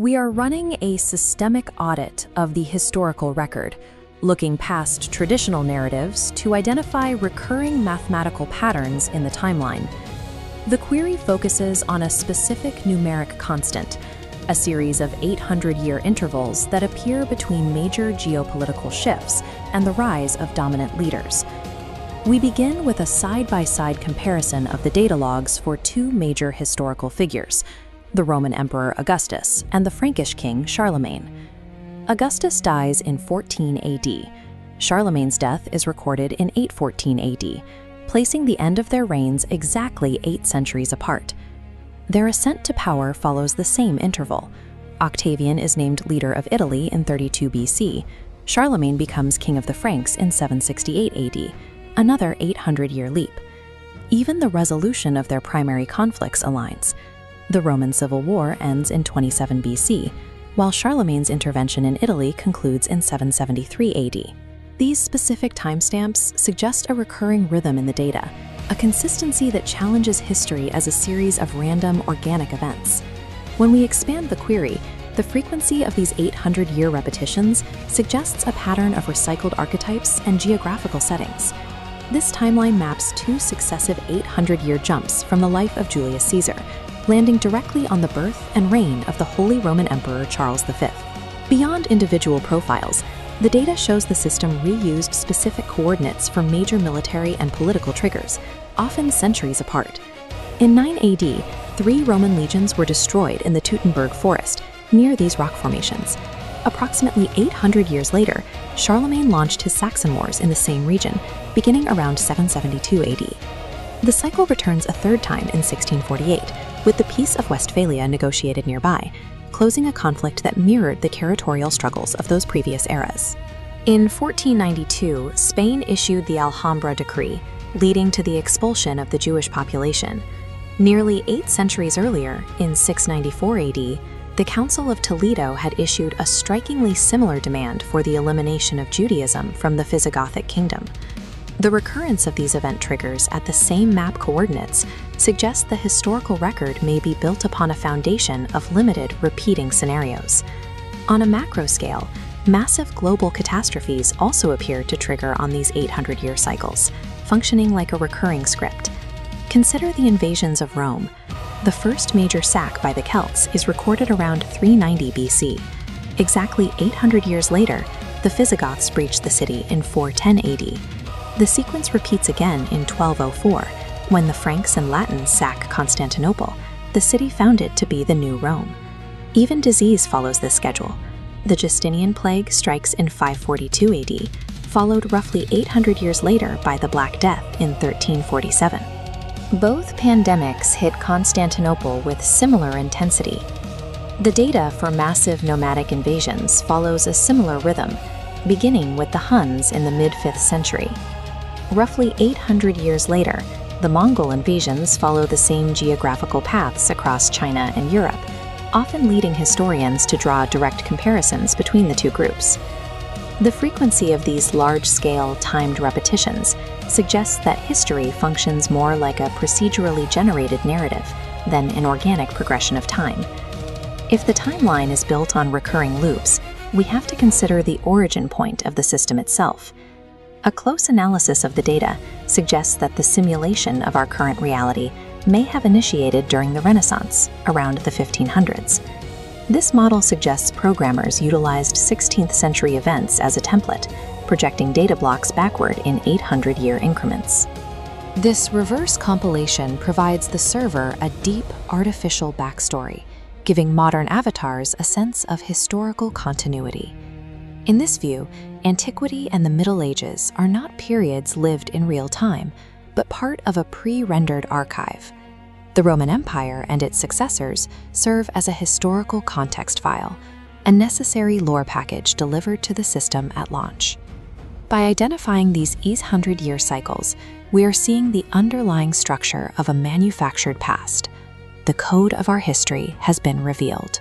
We are running a systemic audit of the historical record, looking past traditional narratives to identify recurring mathematical patterns in the timeline. The query focuses on a specific numeric constant, a series of 800-year intervals that appear between major geopolitical shifts and the rise of dominant leaders. We begin with a side-by-side comparison of the data logs for two major historical figures, the Roman Emperor Augustus and the Frankish King Charlemagne. Augustus dies in 14 AD. Charlemagne's death is recorded in 814 AD, placing the end of their reigns exactly 8 centuries apart. Their ascent to power follows the same interval. Octavian is named leader of Italy in 32 BC. Charlemagne becomes king of the Franks in 768 AD, another 800-year leap. Even the resolution of their primary conflicts aligns. The Roman Civil War ends in 27 BC, while Charlemagne's intervention in Italy concludes in 773 AD. These specific timestamps suggest a recurring rhythm in the data, a consistency that challenges history as a series of random, organic events. When we expand the query, the frequency of these 800-year repetitions suggests a pattern of recycled archetypes and geographical settings. This timeline maps 2 successive 800-year jumps from the life of Julius Caesar, landing directly on the birth and reign of the Holy Roman Emperor Charles V. Beyond individual profiles, the data shows the system reused specific coordinates for major military and political triggers, often centuries apart. In 9 AD, 3 Roman legions were destroyed in the Teutoburg forest, near these rock formations. Approximately 800 years later, Charlemagne launched his Saxon wars in the same region, beginning around 772 AD. The cycle returns a third time in 1648, with the Peace of Westphalia negotiated nearby, closing a conflict that mirrored the territorial struggles of those previous eras. In 1492, Spain issued the Alhambra decree, leading to the expulsion of the Jewish population. Nearly 8 centuries earlier, in 694 AD, the Council of Toledo had issued a strikingly similar demand for the elimination of Judaism from the Visigothic kingdom. The recurrence of these event triggers at the same map coordinates suggests the historical record may be built upon a foundation of limited, repeating scenarios. On a macro scale, massive global catastrophes also appear to trigger on these 800-year cycles, functioning like a recurring script. Consider the invasions of Rome. The first major sack by the Celts is recorded around 390 BC. Exactly 800 years later, the Visigoths breached the city in 410 AD. The sequence repeats again in 1204, when the Franks and Latins sack Constantinople, the city founded to be the new Rome. Even disease follows this schedule. The Justinian plague strikes in 542 AD, followed roughly 800 years later by the Black Death in 1347. Both pandemics hit Constantinople with similar intensity. The data for massive nomadic invasions follows a similar rhythm, beginning with the Huns in the mid-5th century. Roughly 800 years later, the Mongol invasions follow the same geographical paths across China and Europe, often leading historians to draw direct comparisons between the two groups. The frequency of these large-scale, timed repetitions suggests that history functions more like a procedurally generated narrative than an organic progression of time. If the timeline is built on recurring loops, we have to consider the origin point of the system itself. A close analysis of the data suggests that the simulation of our current reality may have initiated during the Renaissance, around the 1500s. This model suggests programmers utilized 16th century events as a template, projecting data blocks backward in 800-year increments. This reverse compilation provides the server a deep, artificial backstory, giving modern avatars a sense of historical continuity. In this view, Antiquity and the Middle Ages are not periods lived in real time, but part of a pre-rendered archive. The Roman Empire and its successors serve as a historical context file, a necessary lore package delivered to the system at launch. By identifying these 800-year cycles, we are seeing the underlying structure of a manufactured past. The code of our history has been revealed.